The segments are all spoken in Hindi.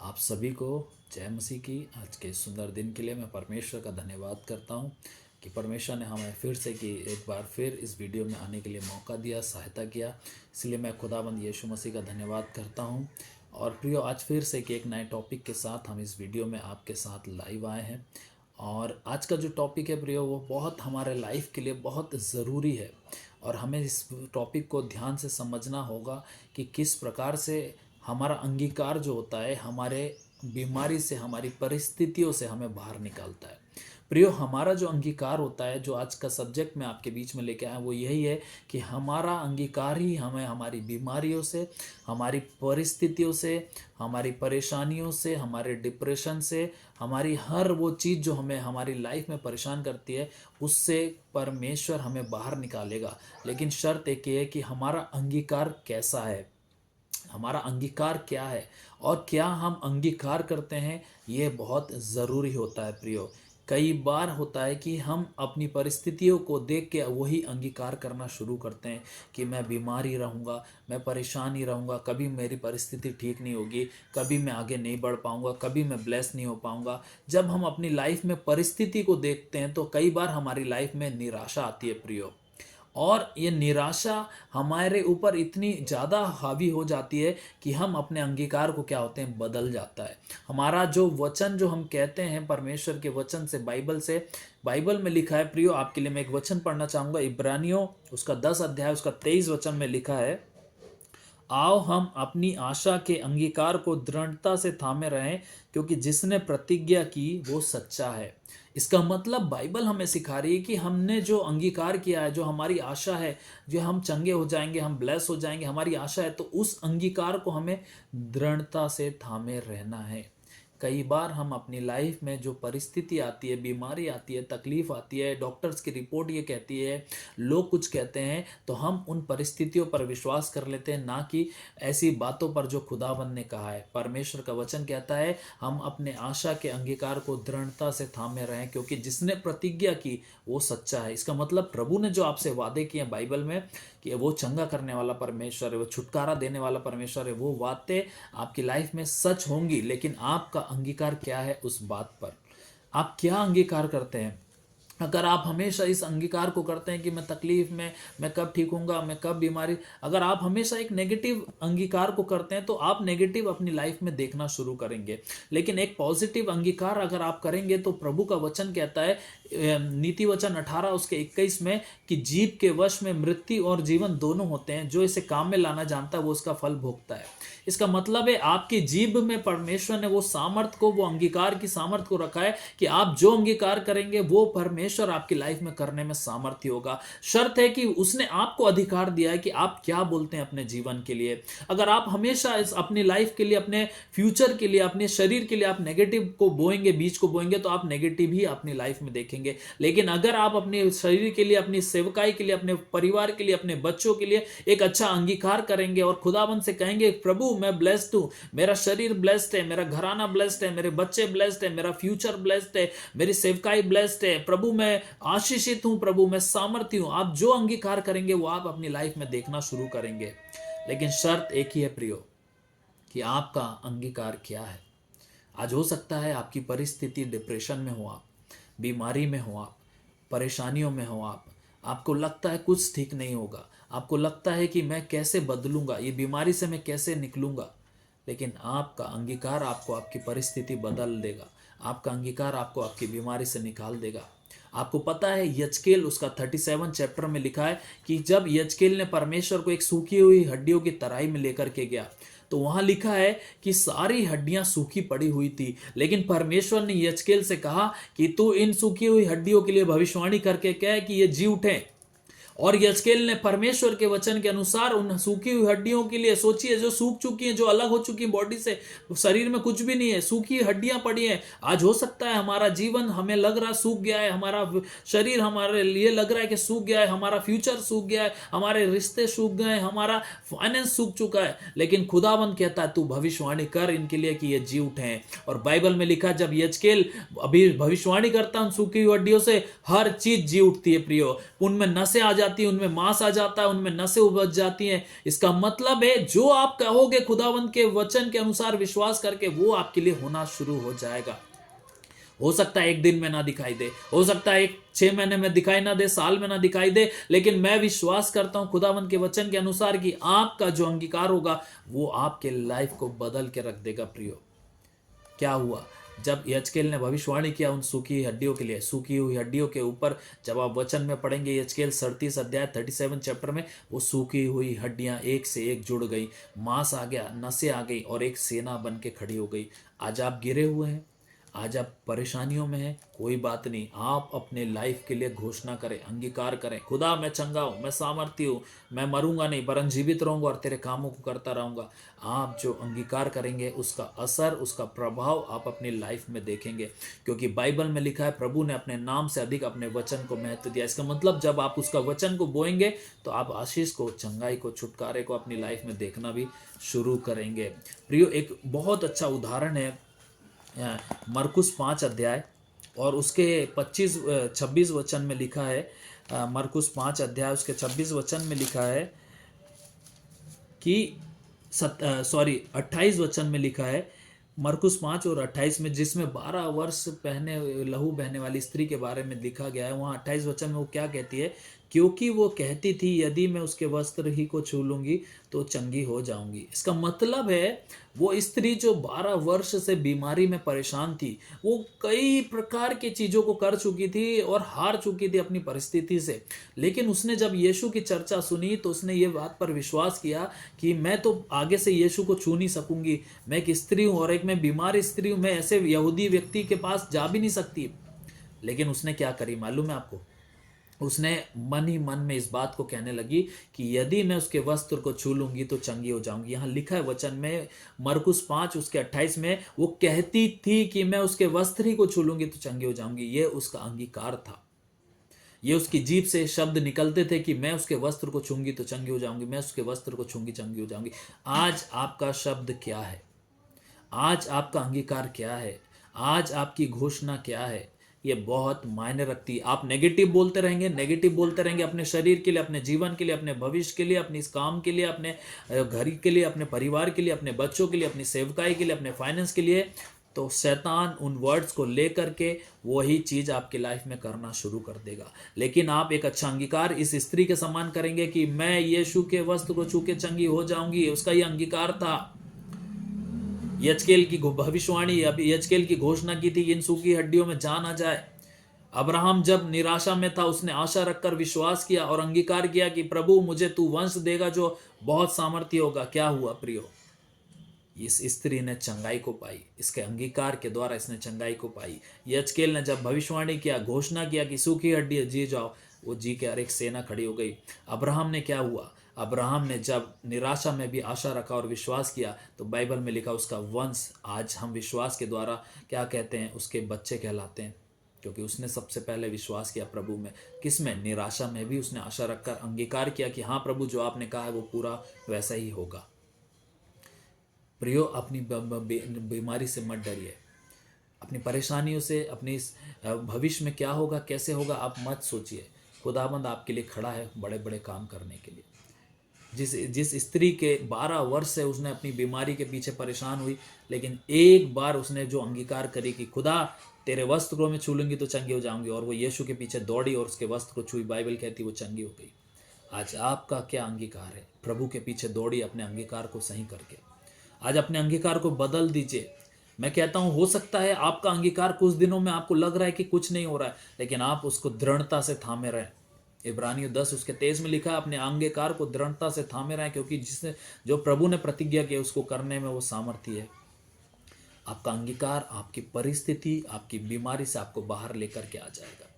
आप सभी को जय मसीह की। आज के सुंदर दिन के लिए मैं परमेश्वर का धन्यवाद करता हूँ कि परमेश्वर ने हमें फिर से कि एक बार फिर इस वीडियो में आने के लिए मौका दिया, सहायता किया। इसलिए मैं खुदाबंद यीशु मसीह का धन्यवाद करता हूँ। और प्रियो, आज फिर से कि एक नए टॉपिक के साथ हम इस वीडियो में आपके साथ लाइव आए हैं। और आज का जो टॉपिक है प्रियो, वो बहुत हमारे लाइफ के लिए बहुत ज़रूरी है। और हमें इस टॉपिक को ध्यान से समझना होगा कि किस प्रकार से हमारा अंगीकार जो होता है हमारे बीमारी से, हमारी परिस्थितियों से हमें बाहर निकालता है। प्रियो, हमारा जो अंगीकार होता है, जो आज का सब्जेक्ट मैं आपके बीच में लेके आया, वो यही है कि हमारा अंगीकार ही हमें हमारी बीमारियों से, हमारी परिस्थितियों से, हमारी परेशानियों से, हमारे डिप्रेशन से, हमारी हर वो चीज़ जो हमें हमारी लाइफ में परेशान करती है, उससे परमेश्वर हमें बाहर निकालेगा। लेकिन शर्त एक ये है कि हमारा अंगीकार कैसा है, हमारा अंगीकार क्या है और क्या हम अंगीकार करते हैं, ये बहुत ज़रूरी होता है प्रियो। कई बार होता है कि हम अपनी परिस्थितियों को देख के वही अंगीकार करना शुरू करते हैं कि मैं बीमार ही रहूँगा, मैं परेशान ही रहूँगा, कभी मेरी परिस्थिति ठीक नहीं होगी, कभी मैं आगे नहीं बढ़ पाऊँगा, कभी मैं ब्लेस नहीं हो पाऊँगा। जब हम अपनी लाइफ में परिस्थिति को देखते हैं तो कई बार हमारी लाइफ में निराशा आती है प्रियो। और ये निराशा हमारे ऊपर इतनी ज़्यादा हावी हो जाती है कि हम अपने अंगीकार को क्या होते हैं बदल जाता है। हमारा जो वचन जो हम कहते हैं परमेश्वर के वचन से, बाइबल में लिखा है प्रियो, आपके लिए मैं एक वचन पढ़ना चाहूँगा। इब्रानियों उसका 10 अध्याय उसका 23 वचन में लिखा है, आओ हम अपनी आशा के अंगीकार को दृढ़ता से थामे रहें, क्योंकि जिसने प्रतिज्ञा की वो सच्चा है। इसका मतलब बाइबल हमें सिखा रही है कि हमने जो अंगीकार किया है, जो हमारी आशा है, जो हम चंगे हो जाएंगे, हम ब्लेस हो जाएंगे, हमारी आशा है, तो उस अंगीकार को हमें दृढ़ता से थामे रहना है। कई बार हम अपनी लाइफ में जो परिस्थिति आती है, बीमारी आती है, तकलीफ आती है, डॉक्टर्स की रिपोर्ट ये कहती है, लोग कुछ कहते हैं, तो हम उन परिस्थितियों पर विश्वास कर लेते हैं, ना कि ऐसी बातों पर जो खुदाबंद ने कहा है। परमेश्वर का वचन कहता है हम अपने आशा के अंगीकार को दृढ़ता से थामे रहें, क्योंकि जिसने प्रतिज्ञा की वो सच्चा है। इसका मतलब प्रभु ने जो आपसे वादे किए हैं बाइबल में कि वो चंगा करने वाला परमेश्वर है, वो छुटकारा देने वाला परमेश्वर है, वो बातें आपकी लाइफ में सच होंगी। लेकिन आपका अंगीकार क्या है उस बात पर, आप क्या अंगीकार करते हैं। अगर आप हमेशा इस अंगीकार को करते हैं कि मैं तकलीफ में, मैं कब ठीक होऊंगा, मैं कब बीमारी, अगर आप हमेशा एक नेगेटिव अंगीकार को करते हैं तो आप नेगेटिव अपनी लाइफ में देखना शुरू करेंगे। लेकिन एक पॉजिटिव अंगीकार अगर आप करेंगे तो प्रभु का वचन कहता है नीति वचन 18 उसके 21 में कि जीव के वश में मृत्यु और जीवन दोनों होते हैं, जो इसे काम में लाना जानता है वो उसका फल भोगता है। इसका मतलब है आपकी जीभ में परमेश्वर ने वो सामर्थ को, वो अंगीकार की सामर्थ को रखा है कि आप जो अंगीकार करेंगे वो परमेश्वर आपकी लाइफ में करने में सामर्थ्य होगा। शर्त है कि उसने आपको अधिकार दिया है कि आप क्या बोलते हैं अपने जीवन के लिए। अगर आप हमेशा इस अपनी लाइफ के लिए, अपने फ्यूचर के लिए, अपने शरीर के लिए आप नेगेटिव को बोएंगे, बीज को बोएंगे, तो आप नेगेटिव ही अपनी लाइफ में देखेंगे। लेकिन अगर आप अपने शरीर के लिए, अपनी सेवकाई के लिए, अपने परिवार के लिए, अपने बच्चों के लिए एक अच्छा अंगीकार करेंगे और खुदाबंद से कहेंगे प्रभु मैं ब्लेस्ड हूं, मेरा शरीर ब्लेस्ड है, मेरा घराना ब्लेस्ड है, मेरे बच्चे ब्लेस्ड है, मेरा फ्यूचर ब्लेस्ड है, मेरी सेवकाई ब्लेस्ड है, प्रभु मैं आशीषित हूं, प्रभु मैं सामर्थ्य हूं। आप जो अंगीकार करेंगे वो आप अपनी लाइफ में देखना शुरू करेंगे। लेकिन शर्त एक ही है प्रियो कि आपका अंगीकार क्या है। आज हो सकता है आपकी परिस्थिति डिप्रेशन में हो, आप बीमारी में हो, आप परेशानियों में हो, आपको लगता है कुछ ठीक नहीं होगा, आपको लगता है कि मैं कैसे बदलूंगा, ये बीमारी से मैं कैसे निकलूंगा। लेकिन आपका अंगीकार आपको आपकी परिस्थिति बदल देगा, आपका अंगीकार आपको आपकी बीमारी से निकाल देगा। आपको पता है यजकेल उसका 37 चैप्टर में लिखा है कि जब यजकेल ने परमेश्वर को एक सूखी हुई हड्डियों की तराई में लेकर के गया, तो वहां लिखा है कि सारी हड्डियां सूखी पड़ी हुई थी, लेकिन परमेश्वर ने यजकेल से कहा कि तू इन सूखी हुई हड्डियों के लिए भविष्यवाणी करके कह कि ये जी उठे। और यजकेल ने परमेश्वर के वचन के अनुसार उन सूखी हुई हड्डियों के लिए, सोचिए जो सूख चुकी हैं, जो अलग हो चुकी हैं बॉडी से, शरीर में कुछ भी नहीं है, सूखी हड्डियां पड़ी हैं। आज हो सकता है हमारा जीवन हमें लग रहा सूख गया है, हमारा शरीर हमारे लिए लग रहा है कि सूख गया है, हमारा फ्यूचर सूख गया है, हमारे रिश्ते सूख गए हैं, हमारा फाइनेंस सूख चुका है। लेकिन खुदाबंद कहता है तू भविष्यवाणी कर इनके लिए कि ये जी उठे। और बाइबल में लिखा जब यजकेल अभी भविष्यवाणी करता हूं सूखी हुई हड्डियों से, हर चीज जी उठती है प्रियो। उनमें नसें आ जाती है, उनमें मांस आ जाता है, उनमें नसें उपज जाती हैं। इसका मतलब है जो आप कहोगे खुदावंत के वचन के अनुसार विश्वास करके, वो आपके लिए होना शुरू हो जाएगा। हो सकता है एक दिन में ना दिखाई दे, हो सकता है एक 6 महीने में दिखाई ना दे, साल में ना दिखाई दे, लेकिन मैं विश्वास करता हूं खुदावंत के वचन के अनुसार कि आपका जो अंगीकार होगा वो आपके लाइफ को बदल के रख देगा। प्रियो, क्या हुआ जब यजकेल ने भविष्यवाणी किया उन सूखी हड्डियों के लिए, सूखी हुई हड्डियों के ऊपर, जब आप वचन में पढ़ेंगे यजकेल 37 अध्याय 37 चैप्टर में, वो सूखी हुई हड्डियां एक से एक जुड़ गई, मांस आ गया, नसें आ गई और एक सेना बन के खड़ी हो गई। आज आप गिरे हुए हैं, आज आप परेशानियों में हैं, कोई बात नहीं, आप अपने लाइफ के लिए घोषणा करें, अंगीकार करें, खुदा मैं चंगा हूं, मैं सामर्थ्य हूं, मैं मरूंगा नहीं वरन जीवित रहूंगा और तेरे कामों को करता रहूंगा। आप जो अंगीकार करेंगे उसका असर, उसका प्रभाव आप अपनी लाइफ में देखेंगे, क्योंकि बाइबल में लिखा है प्रभु ने अपने नाम से अधिक अपने वचन को महत्व दिया। इसका मतलब जब आप उसका वचन को बोएंगे तो आप आशीष को, चंगाई को, छुटकारे को अपनी लाइफ में देखना भी शुरू करेंगे। प्रियो, एक बहुत अच्छा उदाहरण है मरकुस 5 अध्याय और उसके 26 वचन में लिखा है। मरकुस 5 अध्याय उसके 26 वचन में लिखा है कि 28 वचन में लिखा है, मरकुस 5 और 28 में, जिसमें 12 वर्ष पहने लहू बहने वाली स्त्री के बारे में लिखा गया है। वहाँ 28 वचन में वो क्या कहती है, क्योंकि वो कहती थी यदि मैं उसके वस्त्र ही को छू लूंगी तो चंगी हो जाऊंगी। इसका मतलब है वो स्त्री जो 12 वर्ष से बीमारी में परेशान थी, वो कई प्रकार की चीज़ों को कर चुकी थी और हार चुकी थी अपनी परिस्थिति से, लेकिन उसने जब यीशु की चर्चा सुनी तो उसने ये बात पर विश्वास किया कि मैं तो आगे से यीशु को छू नहीं सकूंगी, मैं एक स्त्री हूँ और एक मैं बीमार स्त्री हूँ, मैं ऐसे यहूदी व्यक्ति के पास जा भी नहीं सकती। लेकिन उसने क्या करी मालूम है आपको, उसने मन ही मन में इस बात को कहने लगी कि यदि मैं उसके वस्त्र को छू लूंगी तो चंगी हो जाऊंगी। यहाँ लिखा है वचन में मरकुस 5 उसके 28 में, वो कहती थी कि मैं उसके वस्त्र ही को छू लूंगी तो चंगी हो जाऊंगी। ये उसका अंगीकार था, ये उसकी जीभ से शब्द निकलते थे कि मैं उसके वस्त्र को छूंगी तो चंगी हो जाऊंगी, मैं उसके वस्त्र को छूंगी चंगी हो जाऊंगी। आज आपका शब्द क्या है? आज आपका अंगीकार क्या है? आज आपकी घोषणा क्या है? ये बहुत मायने रखती है। आप नेगेटिव बोलते रहेंगे, नेगेटिव बोलते रहेंगे अपने शरीर के लिए, अपने जीवन के लिए, अपने भविष्य के लिए, अपने इस काम के लिए, अपने घर के लिए, अपने परिवार के लिए, अपने बच्चों के लिए, अपनी सेवकाई के लिए, अपने फाइनेंस के लिए, तो शैतान उन वर्ड्स को लेकर के वही चीज़ आपकी लाइफ में करना शुरू कर देगा। लेकिन आप एक अच्छा अंगीकार इस स्त्री के समान करेंगे कि मैं यीशु के वस्त्र को छू के चंगी हो जाऊंगी। उसका ये अंगीकार था। यजकेल की भविष्यवाणी, अभी यजकेल की घोषणा की थी कि इन सूखी हड्डियों में जान आ जाए। अब्राहम जब निराशा में था, उसने आशा रखकर विश्वास किया और अंगीकार किया कि प्रभु मुझे तू वंश देगा जो बहुत सामर्थ्य होगा। क्या हुआ प्रियो? इस स्त्री ने चंगाई को पाई, इसके अंगीकार के द्वारा इसने चंगाई को पाई। यजकेल ने जब भविष्यवाणी किया, घोषणा किया कि सूखी हड्डी जी जाओ, वो जी के हर एक सेना खड़ी हो गई। अब्राहम ने क्या हुआ? अब्राहम ने जब निराशा में भी आशा रखा और विश्वास किया, तो बाइबल में लिखा उसका वंश, आज हम विश्वास के द्वारा क्या कहते हैं, उसके बच्चे कहलाते हैं, क्योंकि उसने सबसे पहले विश्वास किया प्रभु में। किस में? निराशा में भी उसने आशा रखकर अंगीकार किया कि हाँ प्रभु, जो आपने कहा है वो पूरा वैसा ही होगा। प्रियो, अपनी बीमारी से मत डरिए, अपनी परेशानियों से, अपनी इस भविष्य में क्या होगा, कैसे होगा, आप मत सोचिए। खुदाबंद आपके लिए खड़ा है बड़े बड़े काम करने के लिए। जिस स्त्री के 12 वर्ष से उसने अपनी बीमारी के पीछे परेशान हुई, लेकिन एक बार उसने जो अंगीकार करी कि खुदा तेरे वस्त्र को मैं छू लूंगी तो चंगी हो जाऊंगी, और वो यीशु के पीछे दौड़ी और उसके वस्त्र को छुई, बाइबल कहती वो चंगी हो गई। आज आपका क्या अंगीकार है? प्रभु के पीछे दौड़ी अपने अंगीकार को सही करके। आज अपने अंगीकार को बदल दीजिए। मैं कहता हूं, हो सकता है आपका अंगीकार कुछ दिनों में आपको लग रहा है कि कुछ नहीं हो रहा है, लेकिन आप उसको दृढ़ता से थामे रहें। इब्रानियों 10 उसके 23 में लिखा है, अपने अंगीकार को दृढ़ता से थामे रहें, क्योंकि जिसने जो प्रभु ने प्रतिज्ञा की उसको करने में वो सामर्थ्य है। आपका अंगीकार आपकी परिस्थिति, आपकी बीमारी से आपको बाहर लेकर के आ जाएगा।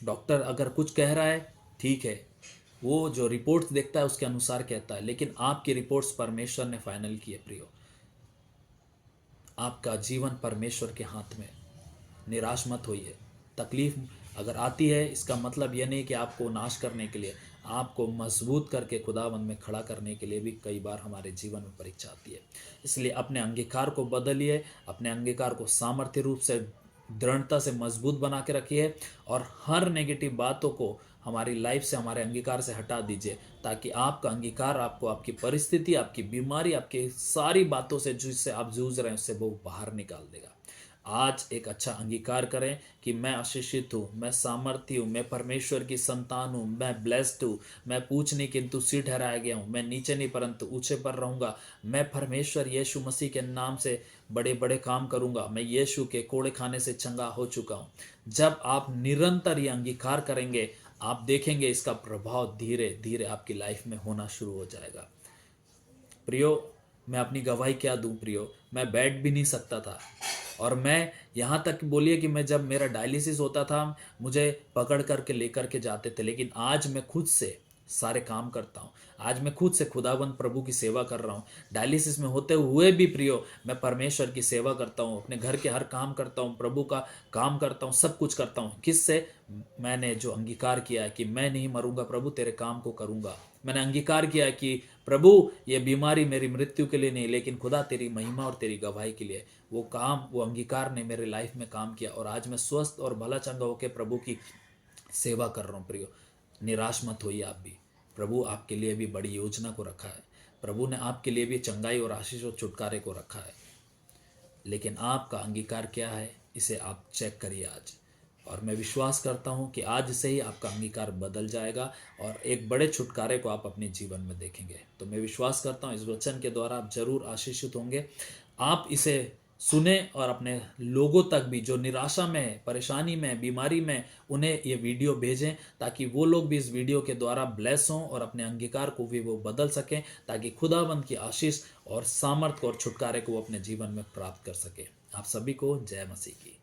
डॉक्टर अगर कुछ कह रहा है, ठीक है, वो जो रिपोर्ट्स देखता है उसके अनुसार कहता है, लेकिन आपकी रिपोर्ट्स परमेश्वर ने फाइनल की है। प्रियो, आपका जीवन परमेश्वर के हाथ में। निराश मत होइए। तकलीफ अगर आती है, इसका मतलब यह नहीं कि आपको नाश करने के लिए, आपको मजबूत करके खुदावंद में खड़ा करने के लिए भी कई बार हमारे जीवन में परीक्षा आती है। इसलिए अपने अंगीकार को बदलिए, अपने अंगीकार को सामर्थ्य रूप से, दृढ़ता से मजबूत बना के रखिए, और हर नेगेटिव बातों को हमारी लाइफ से, हमारे अंगीकार से हटा दीजिए, ताकि आपका अंगीकार आपको आपकी परिस्थिति, आपकी बीमारी, आपकी सारी बातों से जिससे आप जूझ रहे हैं उससे वो बाहर निकाल देगा। आज एक अच्छा अंगीकार करें कि मैं आशीषित हूँ, मैं सामर्थ्य हूँ, मैं परमेश्वर की संतान हूँ, मैं ब्लेस्ड हूँ, मैं पूछ नहीं किंतु सिर ठहराया गया हूँ, मैं नीचे नहीं परंतु ऊंचे पर रहूँगा, मैं परमेश्वर यीशु मसीह के नाम से बड़े बड़े काम करूँगा, मैं यीशु के कोड़े खाने से चंगा हो चुका हूँ। जब आप निरंतर ये अंगीकार करेंगे, आप देखेंगे इसका प्रभाव धीरे धीरे आपकी लाइफ में होना शुरू हो जाएगा। प्रियो, मैं अपनी गवाही क्या दूं प्रियो, मैं बैठ भी नहीं सकता था। और मैं यहाँ तक बोलिए कि मैं जब मेरा डायलिसिस होता था, मुझे पकड़ करके लेकर के जाते थे, लेकिन आज मैं खुद से सारे काम करता हूँ। आज मैं खुद से खुदाबंद प्रभु की सेवा कर रहा हूँ। डायलिसिस में होते हुए भी प्रियो, मैं परमेश्वर की सेवा करता हूँ, अपने घर के हर काम करता हूँ, प्रभु का काम करता हूँ, सब कुछ करता हूँ। किससे? मैंने जो अंगीकार किया है कि मैं नहीं मरूंगा प्रभु, तेरे काम को करूंगा। मैंने अंगीकार किया कि प्रभु, ये बीमारी मेरी मृत्यु के लिए नहीं, लेकिन खुदा तेरी महिमा और तेरी गवाही के लिए। वो काम, वो अंगीकार ने मेरे लाइफ में काम किया और आज मैं स्वस्थ और भला चंगा होकर प्रभु की सेवा कर रहा हूँ। प्रियो, निराश मत होइए आप भी। प्रभु आपके लिए भी बड़ी योजना को रखा है। प्रभु ने आपके लिए भी चंगाई और आशीष और छुटकारे को रखा है। लेकिन आपका अंगीकार क्या है, इसे आप चेक करिए आज। और मैं विश्वास करता हूं कि आज से ही आपका अंगीकार बदल जाएगा और एक बड़े छुटकारे को आप अपने जीवन में देखेंगे। तो मैं विश्वास करता हूं इस वचन के द्वारा आप जरूर आशीषित होंगे। आप इसे सुने और अपने लोगों तक भी जो निराशा में है, परेशानी में है, बीमारी में, उन्हें ये वीडियो भेजें, ताकि वो लोग भी इस वीडियो के द्वारा ब्लेस हों और अपने अंगीकार को भी वो बदल सकें, ताकि खुदाबंद की आशीष और सामर्थ्य और छुटकारे को वो अपने जीवन में प्राप्त कर सके। आप सभी को जय मसीह की।